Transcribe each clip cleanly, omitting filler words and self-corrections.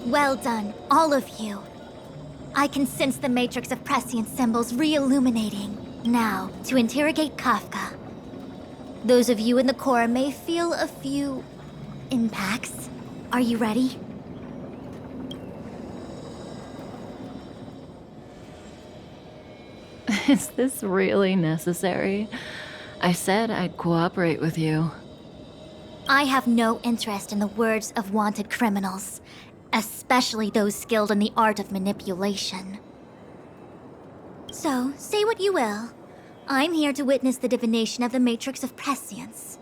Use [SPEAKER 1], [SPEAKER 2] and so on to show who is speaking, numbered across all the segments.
[SPEAKER 1] Well done, all of you. I can sense the matrix of prescient symbols re-illuminating. Now, to interrogate Kafka. Those of you in the core may feel a few impacts. Are you ready?
[SPEAKER 2] Is this really necessary? I said I'd cooperate with you.
[SPEAKER 1] I have no interest in the words of wanted criminals, especially those skilled in the art of manipulation. So, say what you will. I'm here to witness the divination of the Matrix of Prescience.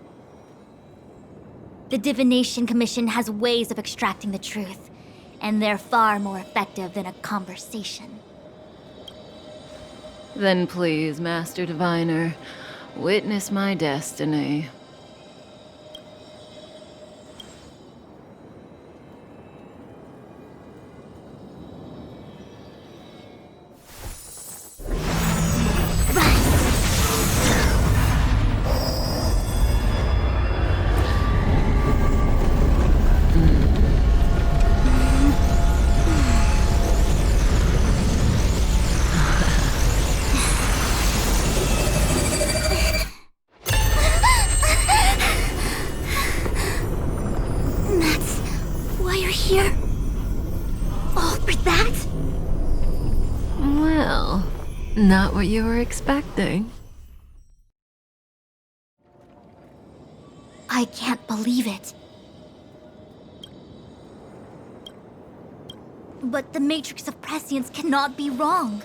[SPEAKER 1] The Divination Commission has ways of extracting the truth, and they're far more effective than a conversation.
[SPEAKER 2] Then please, Master Diviner, witness my destiny.
[SPEAKER 1] Here? All for that?
[SPEAKER 2] Well, not what you were expecting.
[SPEAKER 1] I can't believe it. But the Matrix of Prescience cannot be wrong.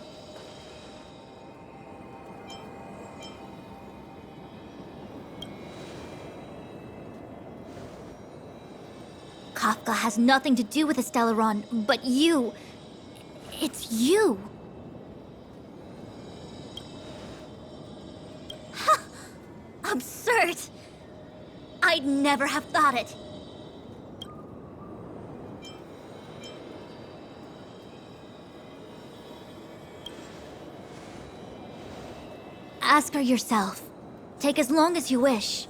[SPEAKER 1] Kafka has nothing to do with the Stellaron, but you... It's you! Ha! Absurd! I'd never have thought it. Ask her yourself. Take as long as you wish.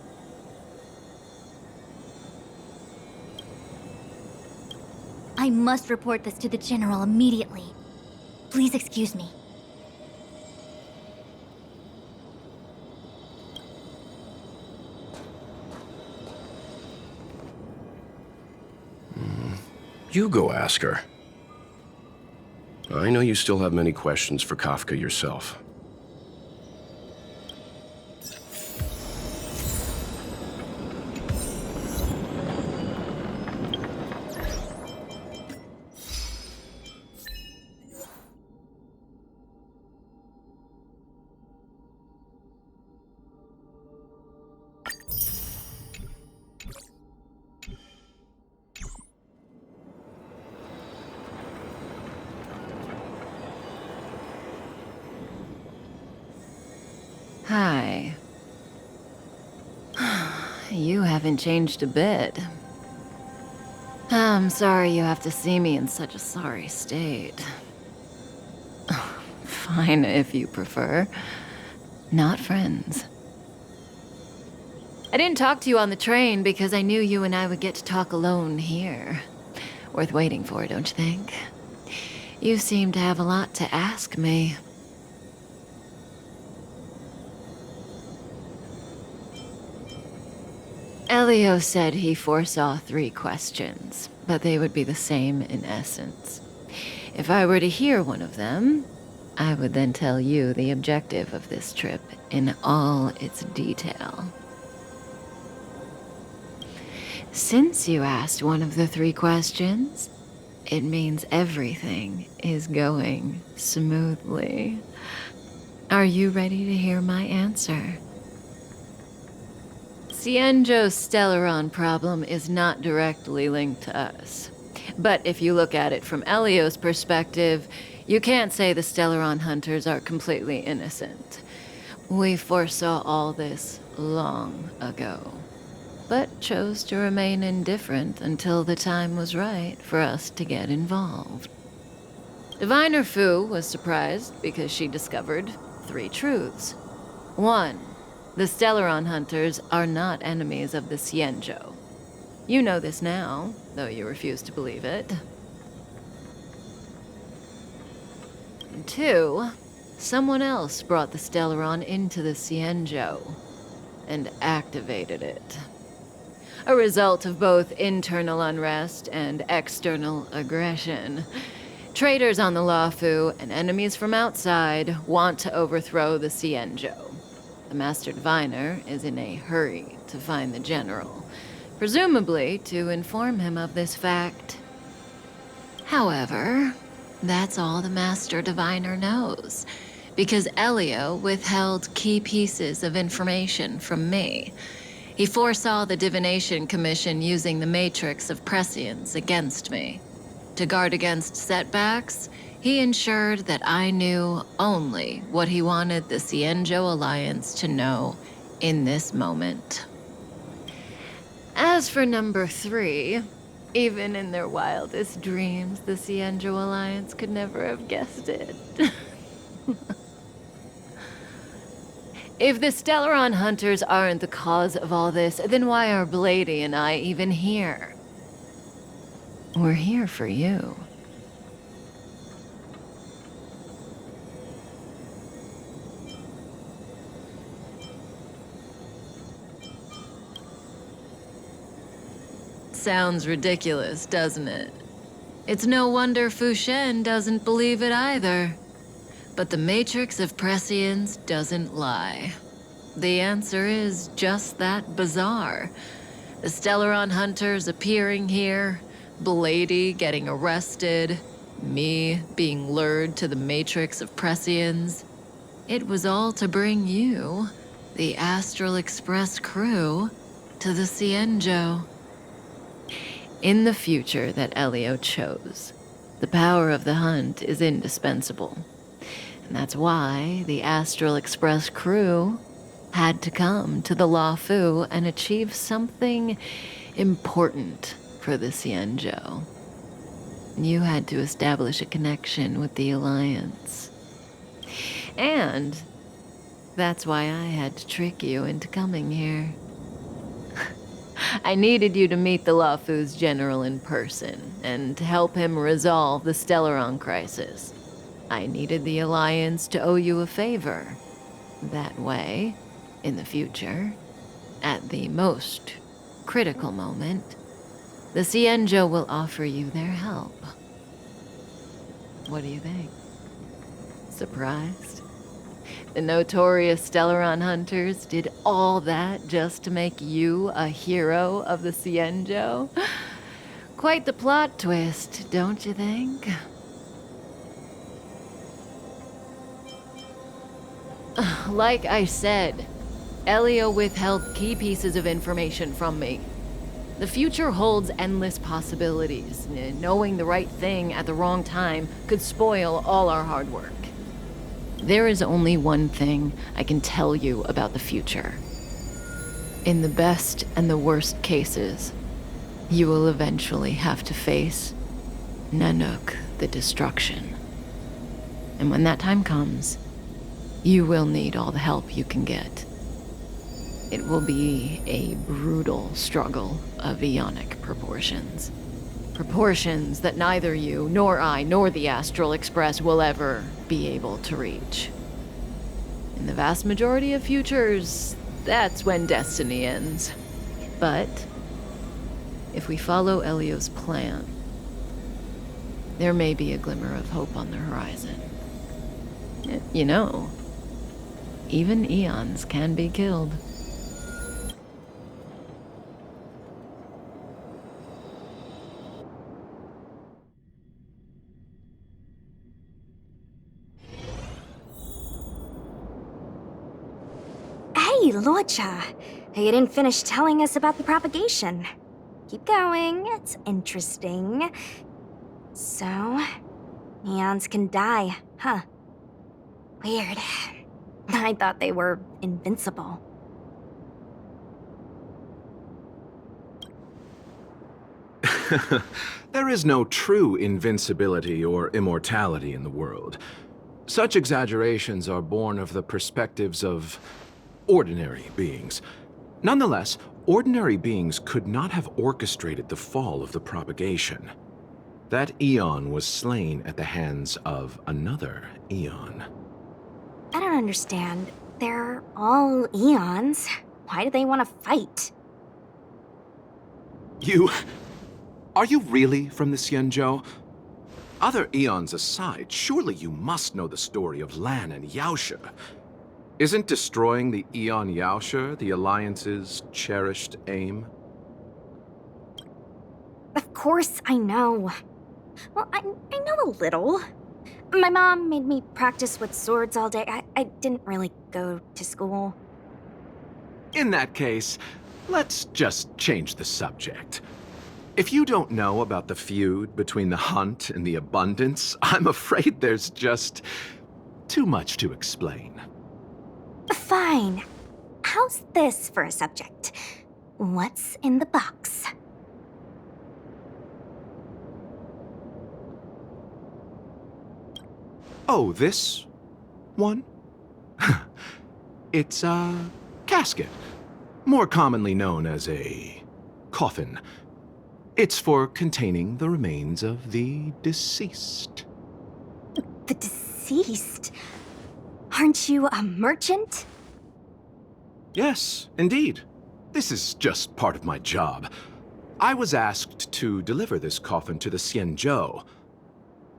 [SPEAKER 1] I must report this to the General immediately. Please excuse me.
[SPEAKER 3] You go ask her. I know you still have many questions for Kafka yourself.
[SPEAKER 2] Hi. You haven't changed a bit. I'm sorry you have to see me in such a sorry state. Fine if you prefer. Not friends. I didn't talk to you on the train because I knew you and I would get to talk alone here. Worth waiting for, don't you think? You seem to have a lot to ask me. Elio said he foresaw 3 questions, but they would be the same in essence. If I were to hear one of them, I would then tell you the objective of this trip in all its detail. Since you asked one of the 3 questions, it means everything is going smoothly. Are you ready to hear my answer? Xianzhou's Stellaron problem is not directly linked to us. But if you look at it from Elio's perspective, you can't say the Stellaron hunters are completely innocent. We foresaw all this long ago, but chose to remain indifferent until the time was right for us to get involved. Diviner Fu was surprised because she discovered 3 truths. 1. The Stellaron hunters are not enemies of the Xianzhou. You know this now, though you refuse to believe it. And 2, someone else brought the Stellaron into the Xianzhou and activated it. A result of both internal unrest and external aggression. Traitors on the Luofu and enemies from outside want to overthrow the Xianzhou. The Master Diviner is in a hurry to find the General, presumably to inform him of this fact. However, that's all the Master Diviner knows, because Elio withheld key pieces of information from me. He foresaw the Divination Commission using the Matrix of Prescience against me. To guard against setbacks, he ensured that I knew only what he wanted the Xianzhou Alliance to know in this moment. As for number 3, even in their wildest dreams, the Xianzhou Alliance could never have guessed it. If the Stellaron hunters aren't the cause of all this, then why are Blady and I even here? We're here for you. Sounds ridiculous, doesn't it? It's no wonder Fu Shen doesn't believe it either. But the Matrix of Prescience doesn't lie. The answer is just that bizarre. The Stellaron hunters appearing here, Blady getting arrested, me being lured to the Matrix of Prescience. It was all to bring you, the Astral Express crew, to the Xianzhou. In the future that Elio chose, the power of the hunt is indispensable. And that's why the Astral Express crew had to come to the Luofu and achieve something important for the Xianzhou. You had to establish a connection with the Alliance. And that's why I had to trick you into coming here. I needed you to meet the Luofu's general in person and to help him resolve the Stellaron crisis. I needed the Alliance to owe you a favor. That way, in the future, at the most critical moment, the Xianzhou will offer you their help. What do you think? Surprised? The notorious Stellaron hunters did all that just to make you a hero of the Xianzhou? Quite the plot twist, don't you think? Like I said, Elio withheld key pieces of information from me. The future holds endless possibilities. Knowing the right thing at the wrong time could spoil all our hard work. There is only one thing I can tell you about the future. In the best and the worst cases, you will eventually have to face Nanook the Destruction. And when that time comes, you will need all the help you can get. It will be a brutal struggle of Ionic proportions. Proportions that neither you, nor I, nor the Astral Express will ever be able to reach. In the vast majority of futures, that's when destiny ends. But if we follow Elio's plan, there may be a glimmer of hope on the horizon. You know, even eons can be killed.
[SPEAKER 4] Hey, Luocha, you didn't finish telling us about the propagation. Keep going, it's interesting. So, eons can die, huh? Weird. I thought they were invincible.
[SPEAKER 5] There is no true invincibility or immortality in the world. Such exaggerations are born of the perspectives of ordinary beings. Nonetheless, ordinary beings could not have orchestrated the fall of the propagation. That Eon was slain at the hands of another Eon.
[SPEAKER 4] I don't understand. They're all Eons. Why do they want to fight?
[SPEAKER 5] Are you really from the Xianzhou? Other Eons aside, surely you must know the story of Lan and Yaoshe. Isn't destroying the Eon Yaoshe the Alliance's cherished aim?
[SPEAKER 4] Of course I know. Well, I know a little. My mom made me practice with swords all day. I didn't really go to school.
[SPEAKER 5] In that case, let's just change the subject. If you don't know about the feud between the Hunt and the Abundance, I'm afraid there's just too much to explain.
[SPEAKER 4] Fine. How's this for a subject? What's in the box?
[SPEAKER 5] Oh, this one? It's a casket, more commonly known as a coffin. It's for containing the remains of the deceased.
[SPEAKER 4] The deceased? Aren't you a merchant?
[SPEAKER 5] Yes, indeed. This is just part of my job. I was asked to deliver this coffin to the Xianzhou.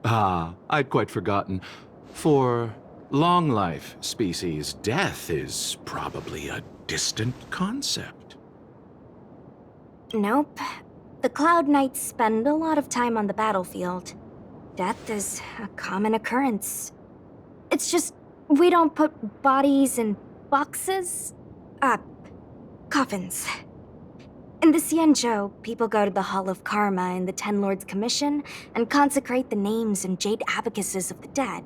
[SPEAKER 5] Ah, I'd quite forgotten. For long life species, death is probably a distant concept.
[SPEAKER 4] Nope. The Cloud Knights spend a lot of time on the battlefield. Death is a common occurrence. It's just, we don't put bodies in boxes? Coffins. In the Xianzhou, people go to the Hall of Karma in the Ten Lords Commission and consecrate the names and jade abacuses of the dead.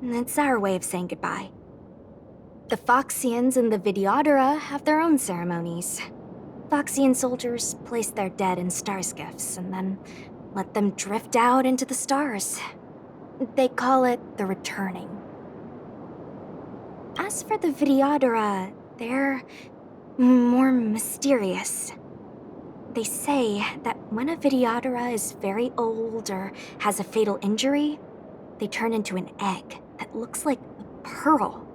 [SPEAKER 4] It's our way of saying goodbye. The Foxians and the Vidyadhara have their own ceremonies. Foxian soldiers place their dead in star skiffs and then let them drift out into the stars. They call it the returning. As for the Vidyadhara, they're more mysterious. They say that when a Vidyadhara is very old or has a fatal injury, they turn into an egg that looks like a pearl.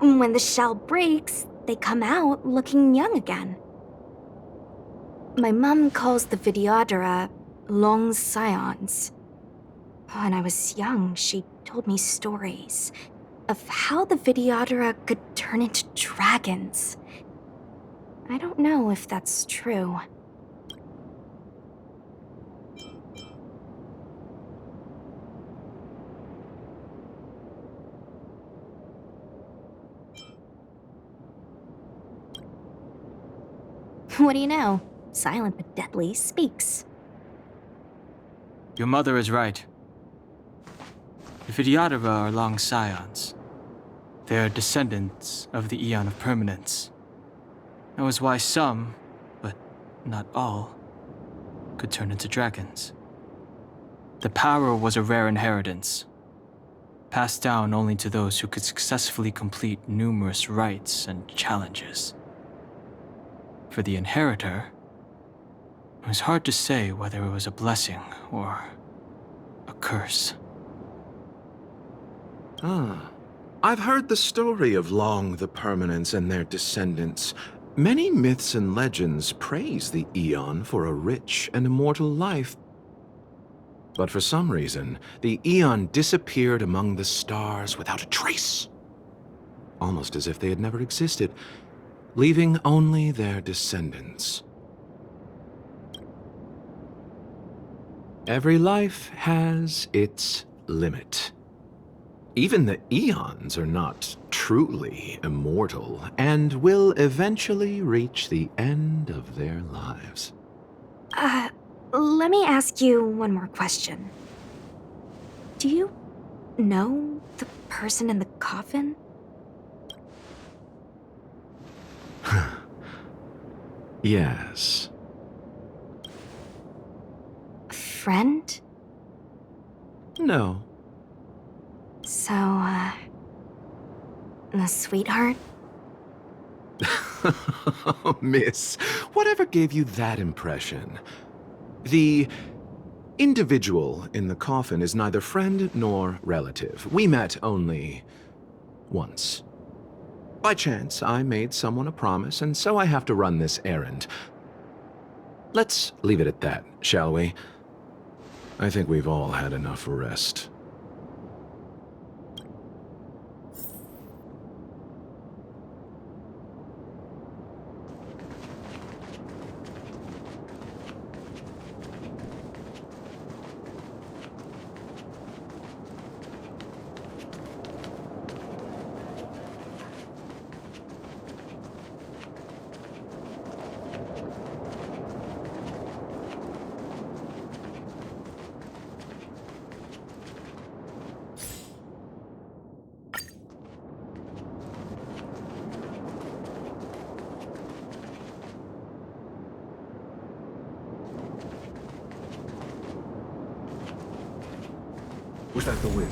[SPEAKER 4] When the shell breaks, they come out looking young again. My mom calls the Vidyadhara long scions. When I was young, she told me stories of how the Vidyadhara could turn into dragons. I don't know if that's true. What do you know? Silent but deadly speaks.
[SPEAKER 6] Your mother is right. The Vidyadhara are long scions. They are descendants of the Eon of Permanence. That was why some, but not all, could turn into dragons. The power was a rare inheritance, passed down only to those who could successfully complete numerous rites and challenges. For the inheritor, it was hard to say whether it was a blessing or a curse.
[SPEAKER 5] I've heard the story of Long the Permanence and their descendants. Many myths and legends praise the Eon for a rich and immortal life. But for some reason, the Eon disappeared among the stars without a trace. Almost as if they had never existed, leaving only their descendants. Every life has its limit. Even the Eons are not truly immortal and will eventually reach the end of their lives.
[SPEAKER 4] Let me ask you one more question. Do you know the person in the coffin?
[SPEAKER 5] Yes.
[SPEAKER 4] A friend?
[SPEAKER 5] No.
[SPEAKER 4] So, a sweetheart?
[SPEAKER 5] Miss, whatever gave you that impression? The individual in the coffin is neither friend nor relative. We met only once. By chance, I made someone a promise, and so I have to run this errand. Let's leave it at that, shall we? I think we've all had enough rest.
[SPEAKER 7] Was that the wind?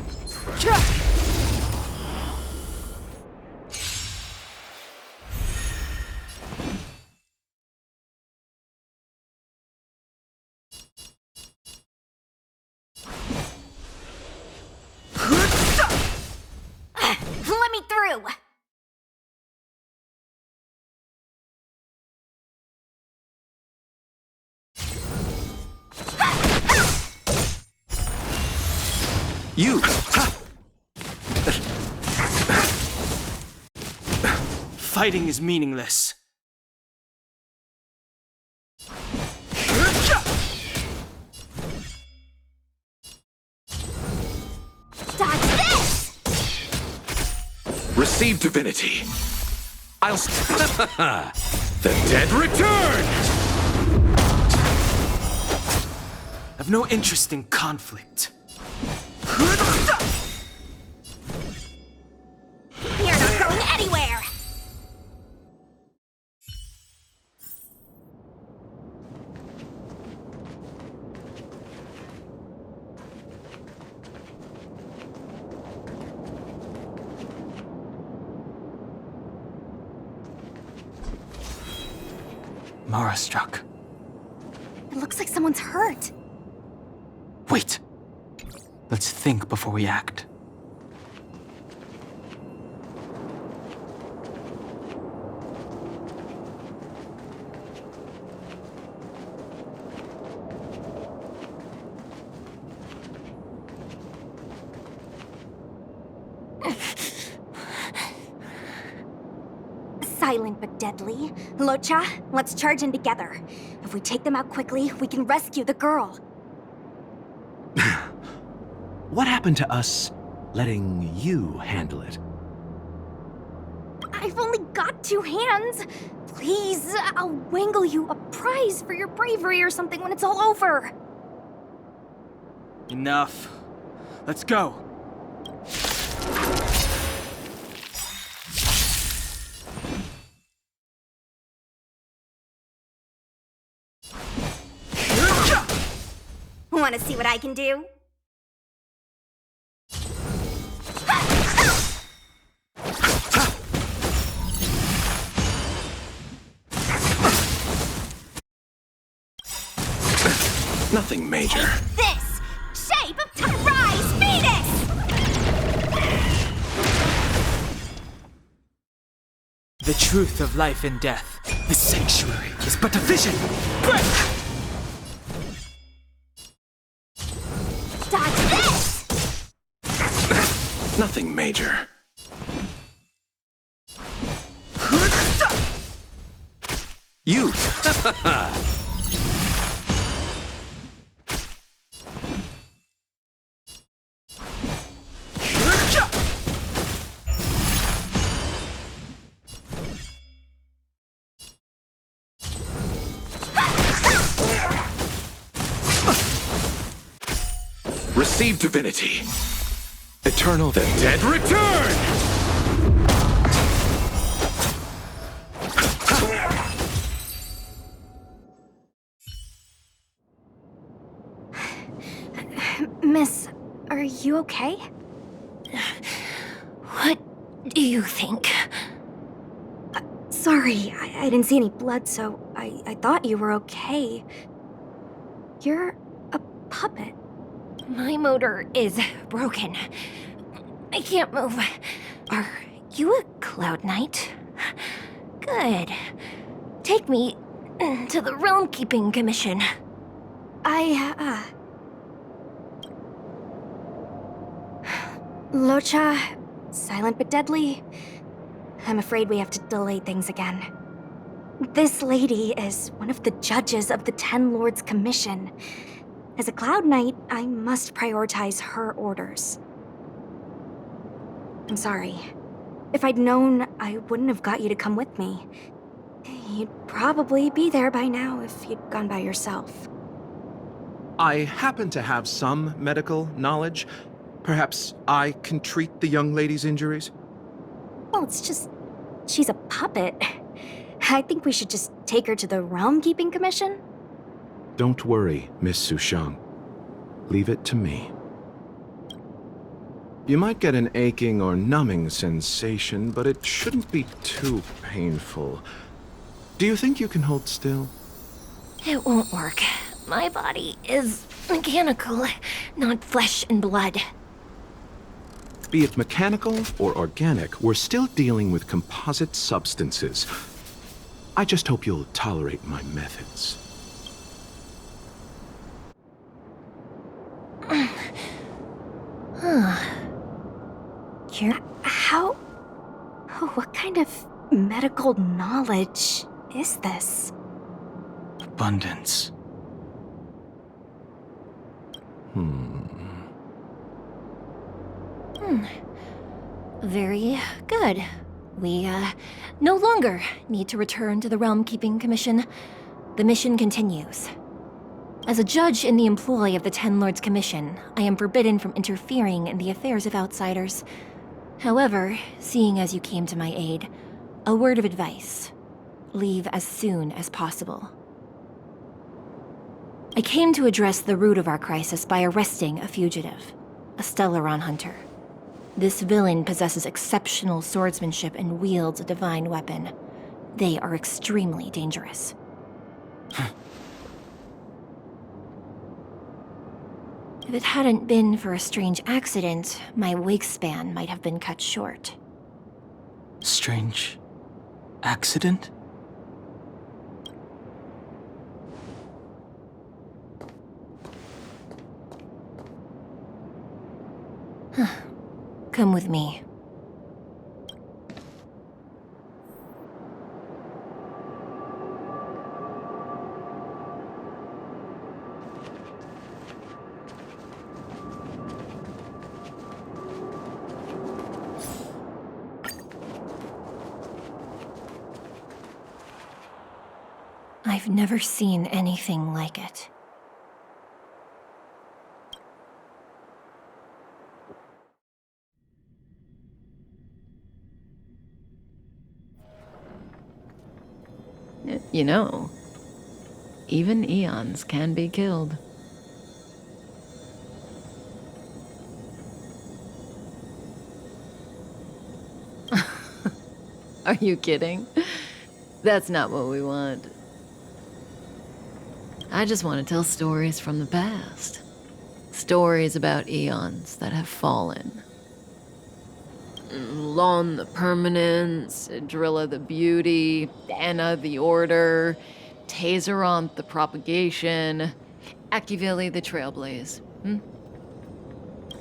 [SPEAKER 4] Let me through!
[SPEAKER 5] You!
[SPEAKER 6] Fighting is meaningless.
[SPEAKER 4] Dodge this!
[SPEAKER 3] Receive divinity. I'll... The dead return!
[SPEAKER 6] I've no interest in conflict.
[SPEAKER 4] You're not going anywhere!
[SPEAKER 6] Mara struck.
[SPEAKER 4] It looks like someone's hurt.
[SPEAKER 6] Wait! Let's think before we act.
[SPEAKER 4] Silent but deadly. Locha, let's charge in together. If we take them out quickly, we can rescue the girl.
[SPEAKER 5] What happened to us letting you handle it?
[SPEAKER 4] I've only got 2 hands. Please, I'll wangle you a prize for your bravery or something when it's all over.
[SPEAKER 6] Enough. Let's go.
[SPEAKER 4] Want to see what I can do?
[SPEAKER 3] Nothing major.
[SPEAKER 4] This! Shape of to rise, Venus!
[SPEAKER 6] The truth of life and death. The sanctuary is but a vision. Break!
[SPEAKER 4] Dodge this!
[SPEAKER 3] Nothing major.
[SPEAKER 5] You!
[SPEAKER 3] Receive divinity. Eternal, the dead return!
[SPEAKER 4] Miss, are you okay?
[SPEAKER 1] What do you think?
[SPEAKER 4] Sorry, I didn't see any blood, so I thought you were okay. You're a puppet.
[SPEAKER 8] My motor is broken. I can't move. Are you a Cloud Knight? Good. Take me to the Realm Keeping Commission.
[SPEAKER 4] Locha, silent but deadly. I'm afraid we have to delay things again. This lady is one of the judges of the Ten Lords Commission. As a Cloud Knight, I must prioritize her orders. I'm sorry. If I'd known, I wouldn't have got you to come with me. You'd probably be there by now if you'd gone by yourself.
[SPEAKER 5] I happen to have some medical knowledge. Perhaps I can treat the young lady's injuries?
[SPEAKER 4] Well, it's just... she's a puppet. I think we should just take her to the Realm Keeping Commission.
[SPEAKER 5] Don't worry, Miss Sushang. Leave it to me. You might get an aching or numbing sensation, but it shouldn't be too painful. Do you think you can hold still?
[SPEAKER 8] It won't work. My body is mechanical, not flesh and blood.
[SPEAKER 5] Be it mechanical or organic, we're still dealing with composite substances. I just hope you'll tolerate my methods.
[SPEAKER 4] How... what kind of medical knowledge is this?
[SPEAKER 6] Abundance.
[SPEAKER 8] Very good. We, no longer need to return to the Realm Keeping Commission. The mission continues. As a judge in the employ of the Ten Lords Commission, I am forbidden from interfering in the affairs of outsiders. However, seeing as you came to my aid, a word of advice. Leave as soon as possible. I came to address the root of our crisis by arresting a fugitive, a Stellaron hunter. This villain possesses exceptional swordsmanship and wields a divine weapon. They are extremely dangerous. If it hadn't been for a strange accident, my wingspan might have been cut short.
[SPEAKER 6] Strange accident?
[SPEAKER 8] Come with me. I've never seen anything like it.
[SPEAKER 2] You know, even eons can be killed. Are you kidding? That's not what we want. I just want to tell stories from the past. Stories about eons that have fallen. Lon the Permanence, Drilla the Beauty, Anna the Order, Tazeronth the Propagation, Akivili the Trailblazers.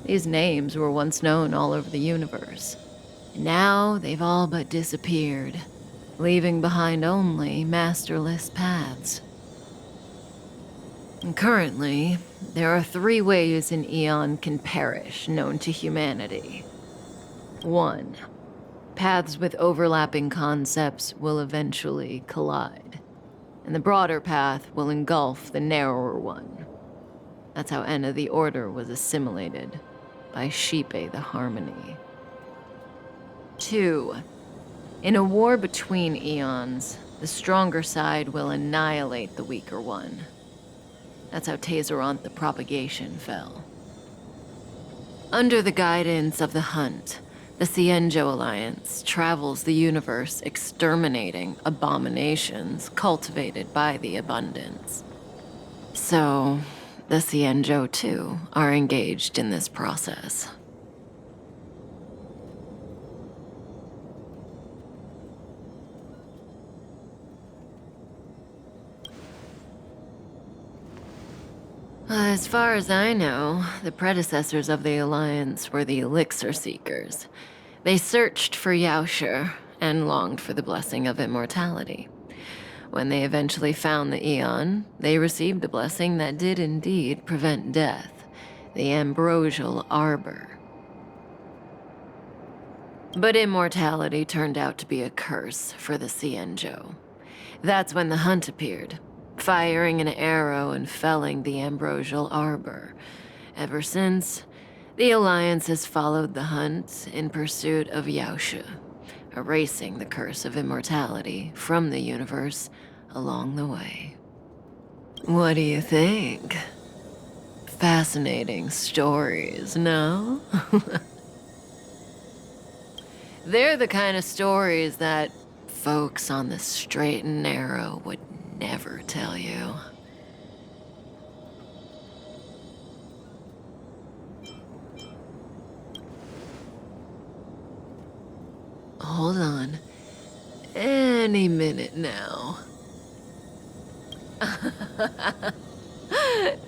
[SPEAKER 2] These names were once known all over the universe. Now they've all but disappeared, leaving behind only masterless paths. And currently, there are 3 ways an eon can perish known to humanity. 1. Paths with overlapping concepts will eventually collide, and the broader path will engulf the narrower one. That's how Enna the Order was assimilated by Xipe the Harmony. 2. In a war between eons, the stronger side will annihilate the weaker one. That's how Tazeronth the Propagation fell. Under the guidance of the Hunt, the Xianzhou Alliance travels the universe exterminating abominations cultivated by the Abundance. So, The Xianzhou, too, are engaged in this process. As far as I know, the predecessors of the Alliance were the Elixir Seekers. They searched for Yaoshe and longed for the blessing of immortality. When they eventually found the Aeon, they received the blessing that did indeed prevent death, the Ambrosial Arbor. But immortality turned out to be a curse for the Xianzhou. That's when the hunt appeared, firing an arrow and felling the Ambrosial Arbor. Ever since, the Alliance has followed the hunt in pursuit of Yaoshe, erasing the curse of immortality from the universe along the way. What do you think? Fascinating stories, no? They're the kind of stories that folks on the straight and narrow would never tell you. Hold on. Any minute now.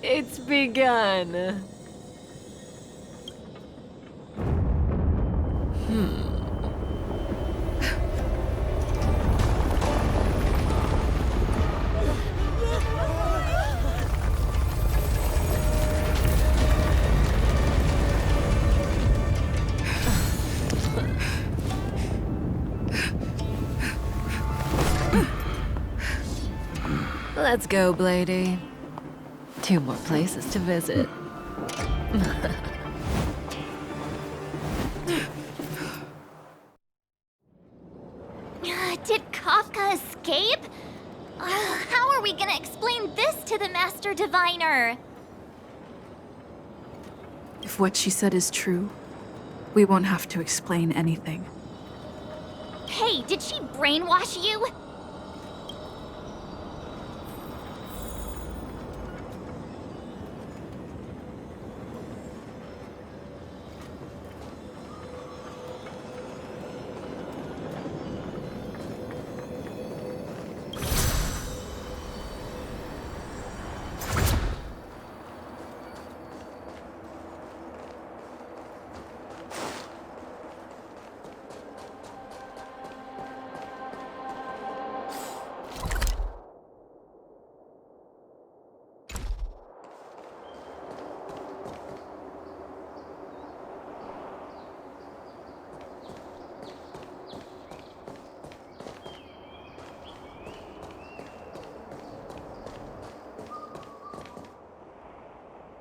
[SPEAKER 2] It's begun. Let's go, Blady. 2 more places to visit.
[SPEAKER 1] Did Kafka escape? How are we gonna explain this to the Master Diviner?
[SPEAKER 9] If what she said is true, we won't have to explain anything.
[SPEAKER 1] Hey, did she brainwash you?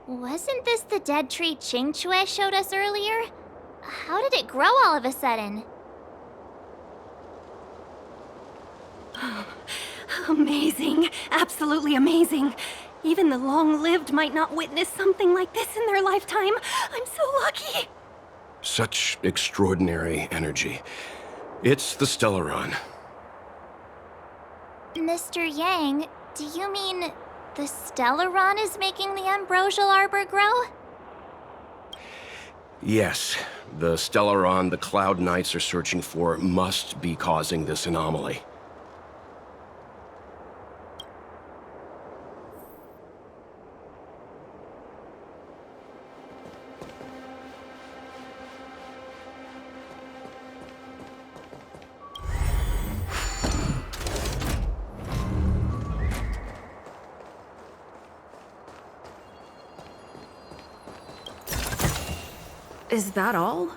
[SPEAKER 1] Wasn't this the dead tree Qingque showed us earlier? How did it grow all of a sudden?
[SPEAKER 8] Amazing. Absolutely amazing. Even the long-lived might not witness something like this in their lifetime. I'm so lucky.
[SPEAKER 3] Such extraordinary energy. It's the Stellaron.
[SPEAKER 1] Mr. Yang, do you mean the Stellaron is making the Ambrosial Arbor grow?
[SPEAKER 3] Yes, the Stellaron the Cloud Knights are searching for must be causing this anomaly.
[SPEAKER 9] Is that all?